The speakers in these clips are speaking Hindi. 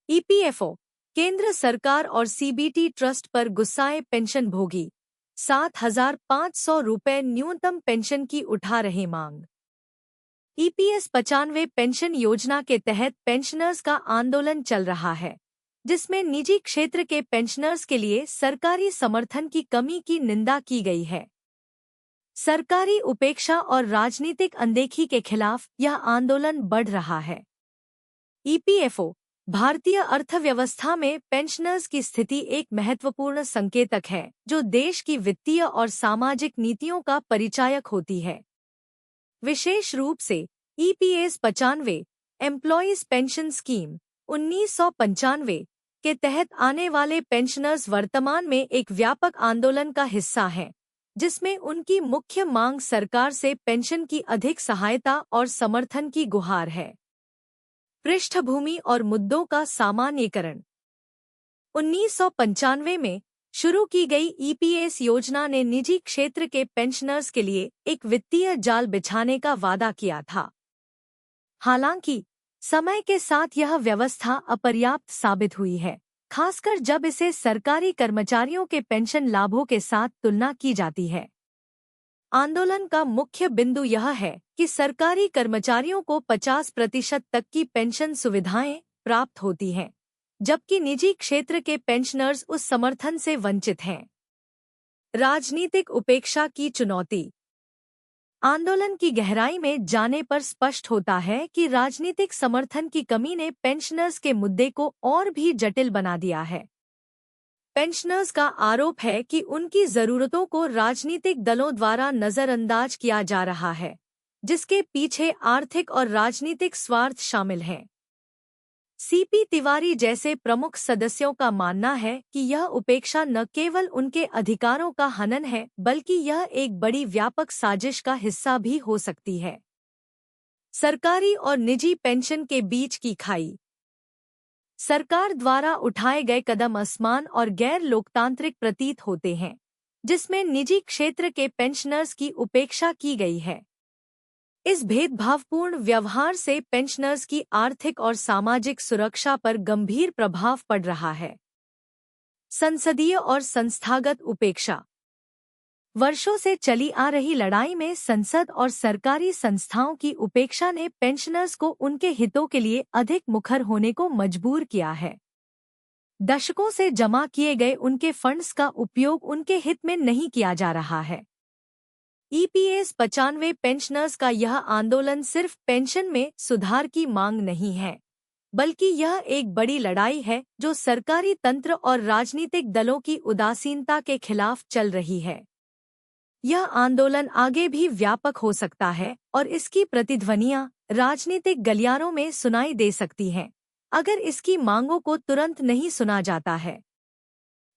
ईपीएफओ, केंद्र सरकार और सीबीटी ट्रस्ट पर गुस्साए पेंशनभोगी, 7,500 रुपये न्यूनतम पेंशन की उठा रहे मांग। ईपीएस 95 पेंशन योजना के तहत पेंशनर्स का आंदोलन चल रहा है, जिसमें निजी क्षेत्र के पेंशनर्स के लिए सरकारी समर्थन की कमी की निंदा की गई है। सरकारी उपेक्षा और राजनीतिक अनदेखी के खिलाफ यह आंदोलन बढ़ रहा है। ईपीएफओ, भारतीय अर्थव्यवस्था में पेंशनर्स की स्थिति एक महत्वपूर्ण संकेतक है, जो देश की वित्तीय और सामाजिक नीतियों का परिचायक होती है। विशेष रूप से ईपीएस 95 एम्प्लॉयज पेंशन स्कीम 1995 के तहत आने वाले पेंशनर्स वर्तमान में एक व्यापक आंदोलन का हिस्सा हैं, जिसमें उनकी मुख्य मांग सरकार से पेंशन की अधिक सहायता और समर्थन की गुहार है। पृष्ठभूमि और मुद्दों का सामान्यीकरण। 1995 में शुरू की गई ईपीएस योजना ने निजी क्षेत्र के पेंशनर्स के लिए एक वित्तीय जाल बिछाने का वादा किया था। हालांकि समय के साथ यह व्यवस्था अपर्याप्त साबित हुई है, खासकर जब इसे सरकारी कर्मचारियों के पेंशन लाभों के साथ तुलना की जाती है। आंदोलन का मुख्य बिंदु यह है कि सरकारी कर्मचारियों को 50% तक की पेंशन सुविधाएं प्राप्त होती हैं, जबकि निजी क्षेत्र के पेंशनर्स उस समर्थन से वंचित हैं। राजनीतिक उपेक्षा की चुनौती। आंदोलन की गहराई में जाने पर स्पष्ट होता है कि राजनीतिक समर्थन की कमी ने पेंशनर्स के मुद्दे को और भी जटिल बना दिया है। पेंशनर्स का आरोप है कि उनकी जरूरतों को राजनीतिक दलों द्वारा नजरअंदाज किया जा रहा है, जिसके पीछे आर्थिक और राजनीतिक स्वार्थ शामिल हैं। सीपी तिवारी जैसे प्रमुख सदस्यों का मानना है कि यह उपेक्षा न केवल उनके अधिकारों का हनन है, बल्कि यह एक बड़ी व्यापक साजिश का हिस्सा भी हो सकती है। सरकारी और निजी पेंशन के बीच की खाई। सरकार द्वारा उठाए गए कदम असमान और गैर लोकतांत्रिक प्रतीत होते हैं, जिसमें निजी क्षेत्र के पेंशनर्स की उपेक्षा की गई है। इस भेदभावपूर्ण व्यवहार से पेंशनर्स की आर्थिक और सामाजिक सुरक्षा पर गंभीर प्रभाव पड़ रहा है। संसदीय और संस्थागत उपेक्षा। वर्षों से चली आ रही लड़ाई में संसद और सरकारी संस्थाओं की उपेक्षा ने पेंशनर्स को उनके हितों के लिए अधिक मुखर होने को मजबूर किया है। दशकों से जमा किए गए उनके फंड्स का उपयोग उनके हित में नहीं किया जा रहा है। ईपीएस 95 पेंशनर्स का यह आंदोलन सिर्फ पेंशन में सुधार की मांग नहीं है, बल्कि यह एक बड़ी लड़ाई है जो सरकारी तंत्र और राजनीतिक दलों की उदासीनता के खिलाफ चल रही है। यह आंदोलन आगे भी व्यापक हो सकता है और इसकी प्रतिध्वनियां राजनीतिक गलियारों में सुनाई दे सकती हैं, अगर इसकी मांगों को तुरंत नहीं सुना जाता है।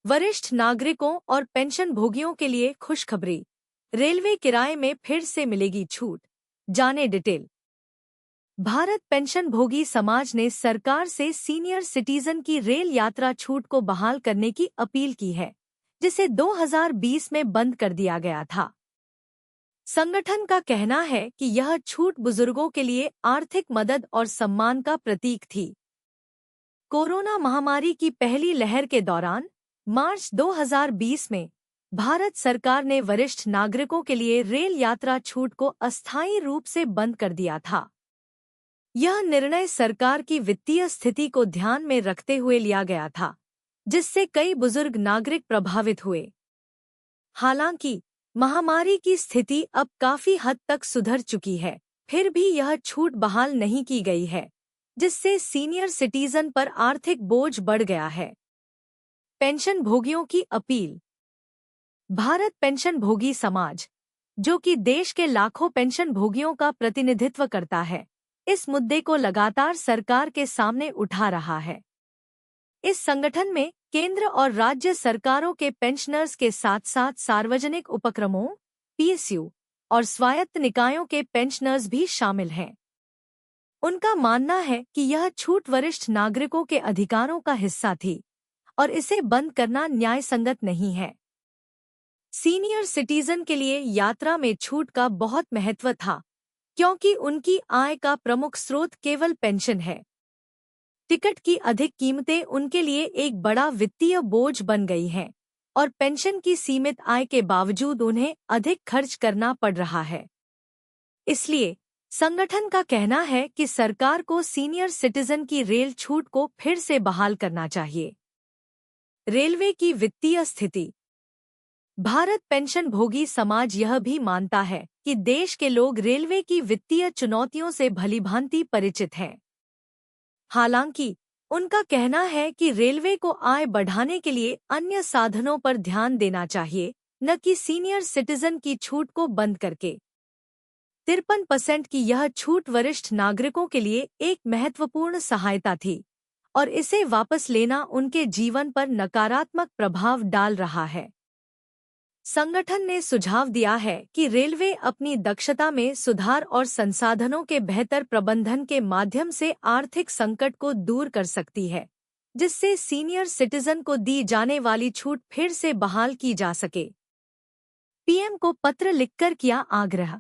वरिष्ठ नागरिकों और पेंशनभोगियों के लिए खुशखबरी। रेलवे किराए में फिर से मिलेगी छूट। जाने डिटेल। भारत पेंशनभोगी समाज ने सरकार से सीनियर सिटीजन की रेल यात्रा छूट को बहाल करने की अपील की है, जिसे 2020 में बंद कर दिया गया था। संगठन का कहना है कि यह छूट बुजुर्गों के लिए आर्थिक मदद और सम्मान का प्रतीक थी। कोरोना महामारी की पहली लहर के दौरान मार्च 2020 में भारत सरकार ने वरिष्ठ नागरिकों के लिए रेल यात्रा छूट को अस्थायी रूप से बंद कर दिया था। यह निर्णय सरकार की वित्तीय स्थिति को ध्यान में रखते हुए लिया गया था, जिससे कई बुजुर्ग नागरिक प्रभावित हुए। हालांकि महामारी की स्थिति अब काफी हद तक सुधर चुकी है, फिर भी यह छूट बहाल नहीं की गई है, जिससे सीनियर सिटीजन पर आर्थिक बोझ बढ़ गया है। पेंशनभोगियों की अपील। भारत पेंशनभोगी समाज, जो कि देश के लाखों पेंशनभोगियों का प्रतिनिधित्व करता है, इस मुद्दे को लगातार सरकार के सामने उठा रहा है। इस संगठन में केंद्र और राज्य सरकारों के पेंशनर्स के साथ साथ सार्वजनिक उपक्रमों, पीएसयू और स्वायत्त निकायों के पेंशनर्स भी शामिल हैं। उनका मानना है कि यह छूट वरिष्ठ नागरिकों के अधिकारों का हिस्सा थी और इसे बंद करना न्यायसंगत नहीं है। सीनियर सिटीजन के लिए यात्रा में छूट का बहुत महत्व था, क्योंकि उनकी आय का प्रमुख स्रोत केवल पेंशन है। टिकट की अधिक कीमतें उनके लिए एक बड़ा वित्तीय बोझ बन गई हैं और पेंशन की सीमित आय के बावजूद उन्हें अधिक खर्च करना पड़ रहा है। इसलिए संगठन का कहना है कि सरकार को सीनियर सिटीजन की रेल छूट को फिर से बहाल करना चाहिए। रेलवे की वित्तीय स्थिति। भारत पेंशन भोगी समाज यह भी मानता है कि देश के लोग रेलवे की वित्तीय चुनौतियों से भलीभांति परिचित हैं। हालांकि उनका कहना है कि रेलवे को आय बढ़ाने के लिए अन्य साधनों पर ध्यान देना चाहिए, न कि सीनियर सिटीजन की छूट को बंद करके। 53% की यह छूट वरिष्ठ नागरिकों के लिए एक महत्वपूर्ण सहायता थी और इसे वापस लेना उनके जीवन पर नकारात्मक प्रभाव डाल रहा है। संगठन ने सुझाव दिया है कि रेलवे अपनी दक्षता में सुधार और संसाधनों के बेहतर प्रबंधन के माध्यम से आर्थिक संकट को दूर कर सकती है, जिससे सीनियर सिटीजन को दी जाने वाली छूट फिर से बहाल की जा सके। पीएम को पत्र लिखकर किया आग्रह।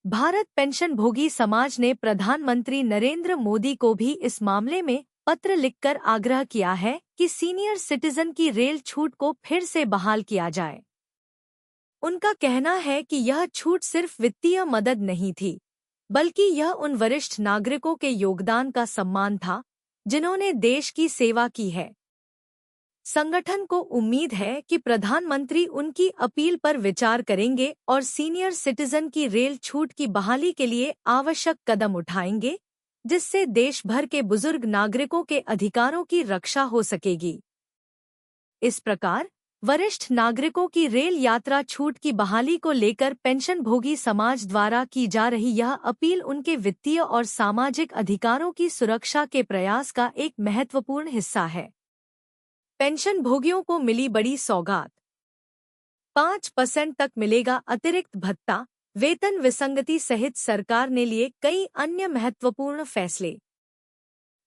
भारत पेंशन भोगी समाज ने प्रधानमंत्री नरेंद्र मोदी को भी इस मामले में पत्र लिखकर आग्रह किया है कि सीनियर सिटीजन की रेल छूट को फिर से बहाल किया जाए। उनका कहना है कि यह छूट सिर्फ वित्तीय मदद नहीं थी, बल्कि यह उन वरिष्ठ नागरिकों के योगदान का सम्मान था जिन्होंने देश की सेवा की है। संगठन को उम्मीद है कि प्रधानमंत्री उनकी अपील पर विचार करेंगे और सीनियर सिटीजन की रेल छूट की बहाली के लिए आवश्यक कदम उठाएंगे, जिससे देश भर के बुजुर्ग नागरिकों के अधिकारों की रक्षा हो सकेगी। इस प्रकार वरिष्ठ नागरिकों की रेल यात्रा छूट की बहाली को लेकर पेंशनभोगी समाज द्वारा की जा रही यह अपील उनके वित्तीय और सामाजिक अधिकारों की सुरक्षा के प्रयास का एक महत्वपूर्ण हिस्सा है। पेंशनभोगियों को मिली बड़ी सौगात। 5% तक मिलेगा अतिरिक्त भत्ता, वेतन विसंगति सहित सरकार ने लिए कई अन्य महत्वपूर्ण फैसले।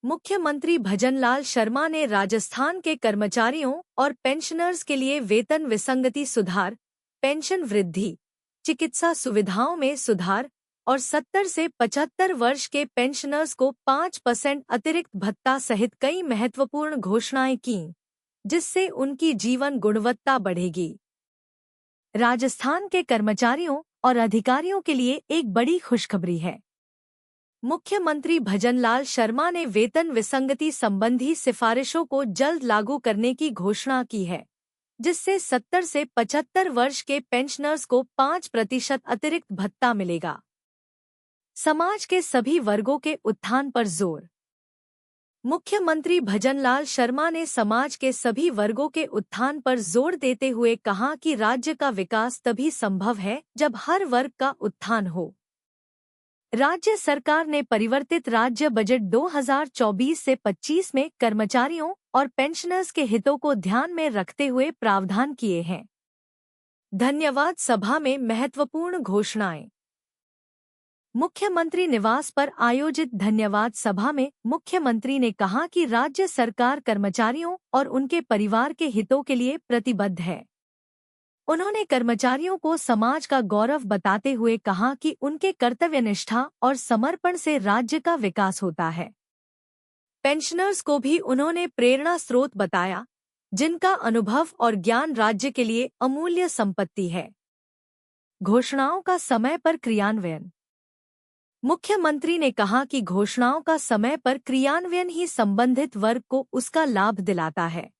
मुख्यमंत्री भजनलाल शर्मा ने राजस्थान के कर्मचारियों और पेंशनर्स के लिए वेतन विसंगति सुधार, पेंशन वृद्धि, चिकित्सा सुविधाओं में सुधार और 70 से 75 वर्ष के पेंशनर्स को 5% अतिरिक्त भत्ता सहित कई महत्वपूर्ण घोषणाएं कीं, जिससे उनकी जीवन गुणवत्ता बढ़ेगी। राजस्थान के कर्मचारियों और अधिकारियों के लिए एक बड़ी खुशखबरी है। मुख्यमंत्री भजनलाल शर्मा ने वेतन विसंगति संबंधी सिफारिशों को जल्द लागू करने की घोषणा की है, जिससे 70 से 75 वर्ष के पेंशनर्स को 5% अतिरिक्त भत्ता मिलेगा। समाज के सभी वर्गों के उत्थान पर जोर। मुख्यमंत्री भजनलाल शर्मा ने समाज के सभी वर्गों के उत्थान पर जोर देते हुए कहा कि राज्य का विकास तभी संभव है जब हर वर्ग का उत्थान हो। राज्य सरकार ने परिवर्तित राज्य बजट 2024 से 25 में कर्मचारियों और पेंशनर्स के हितों को ध्यान में रखते हुए प्रावधान किए हैं। धन्यवाद सभा में महत्वपूर्ण घोषणाएं। मुख्यमंत्री निवास पर आयोजित धन्यवाद सभा में मुख्यमंत्री ने कहा कि राज्य सरकार कर्मचारियों और उनके परिवार के हितों के लिए प्रतिबद्ध है। उन्होंने कर्मचारियों को समाज का गौरव बताते हुए कहा कि उनके कर्तव्यनिष्ठा और समर्पण से राज्य का विकास होता है। पेंशनर्स को भी उन्होंने प्रेरणा स्रोत बताया, जिनका अनुभव और ज्ञान राज्य के लिए अमूल्य संपत्ति है। घोषणाओं का समय पर क्रियान्वयन। मुख्यमंत्री ने कहा कि घोषणाओं का समय पर क्रियान्वयन ही संबंधित वर्ग को उसका लाभ दिलाता है।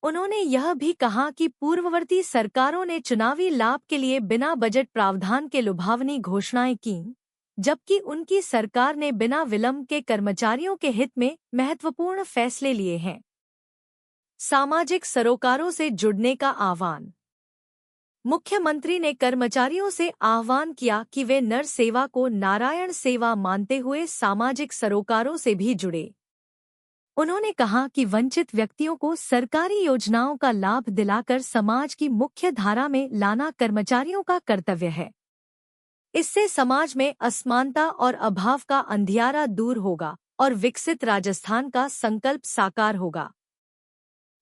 उन्होंने यह भी कहा कि पूर्ववर्ती सरकारों ने चुनावी लाभ के लिए बिना बजट प्रावधान के लुभावनी घोषणाएं कीं, जबकि उनकी सरकार ने बिना विलंब के कर्मचारियों के हित में महत्वपूर्ण फैसले लिए हैं। सामाजिक सरोकारों से जुड़ने का आह्वान। मुख्यमंत्री ने कर्मचारियों से आह्वान किया कि वे नर सेवा को नारायण सेवा मानते हुए सामाजिक सरोकारों से भी जुड़े। उन्होंने कहा कि वंचित व्यक्तियों को सरकारी योजनाओं का लाभ दिलाकर समाज की मुख्य धारा में लाना कर्मचारियों का कर्तव्य है। इससे समाज में असमानता और अभाव का अंधियारा दूर होगा और विकसित राजस्थान का संकल्प साकार होगा।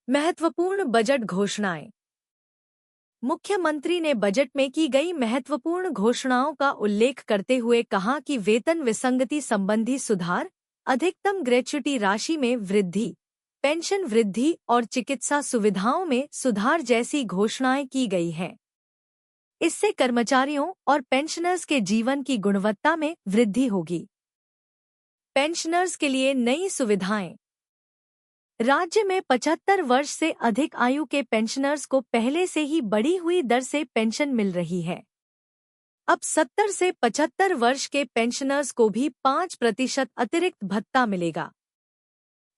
महत्वपूर्ण बजट घोषणाएं। मुख्यमंत्री ने बजट में की गई महत्वपूर्ण घोषणाओं का उल्लेख करते हुए कहा कि वेतन विसंगति संबंधी सुधार, अधिकतम ग्रेच्युटी राशि में वृद्धि, पेंशन वृद्धि और चिकित्सा सुविधाओं में सुधार जैसी घोषणाएं की गई हैं। इससे कर्मचारियों और पेंशनर्स के जीवन की गुणवत्ता में वृद्धि होगी। पेंशनर्स के लिए नई सुविधाएं। राज्य में 75 वर्ष से अधिक आयु के पेंशनर्स को पहले से ही बढ़ी हुई दर से पेंशन मिल रही है। अब 70 से 75 वर्ष के पेंशनर्स को भी 5% अतिरिक्त भत्ता मिलेगा।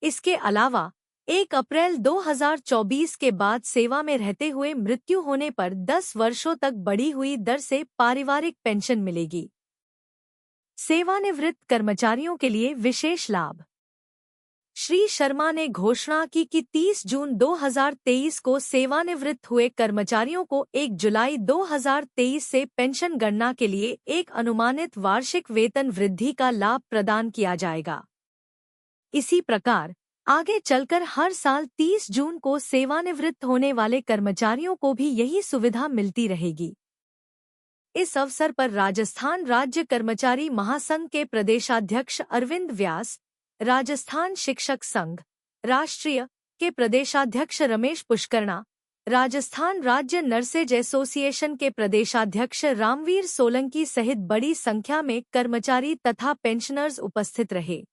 इसके अलावा 1 अप्रैल 2024 के बाद सेवा में रहते हुए मृत्यु होने पर 10 वर्षों तक बढ़ी हुई दर से पारिवारिक पेंशन मिलेगी। सेवानिवृत्त कर्मचारियों के लिए विशेष लाभ। श्री शर्मा ने घोषणा की कि 30 जून 2023 को सेवानिवृत्त हुए कर्मचारियों को 1 जुलाई 2023 से पेंशन गणना के लिए एक अनुमानित वार्षिक वेतन वृद्धि का लाभ प्रदान किया जाएगा। इसी प्रकार आगे चलकर हर साल 30 जून को सेवानिवृत्त होने वाले कर्मचारियों को भी यही सुविधा मिलती रहेगी। इस अवसर पर राजस्थान राज्य कर्मचारी महासंघ के प्रदेशाध्यक्ष अरविंद व्यास, राजस्थान शिक्षक संघ राष्ट्रीय के प्रदेशाध्यक्ष रमेश पुष्करणा, राजस्थान राज्य नर्सेज एसोसिएशन के प्रदेशाध्यक्ष रामवीर सोलंकी सहित बड़ी संख्या में कर्मचारी तथा पेंशनर्स उपस्थित रहे।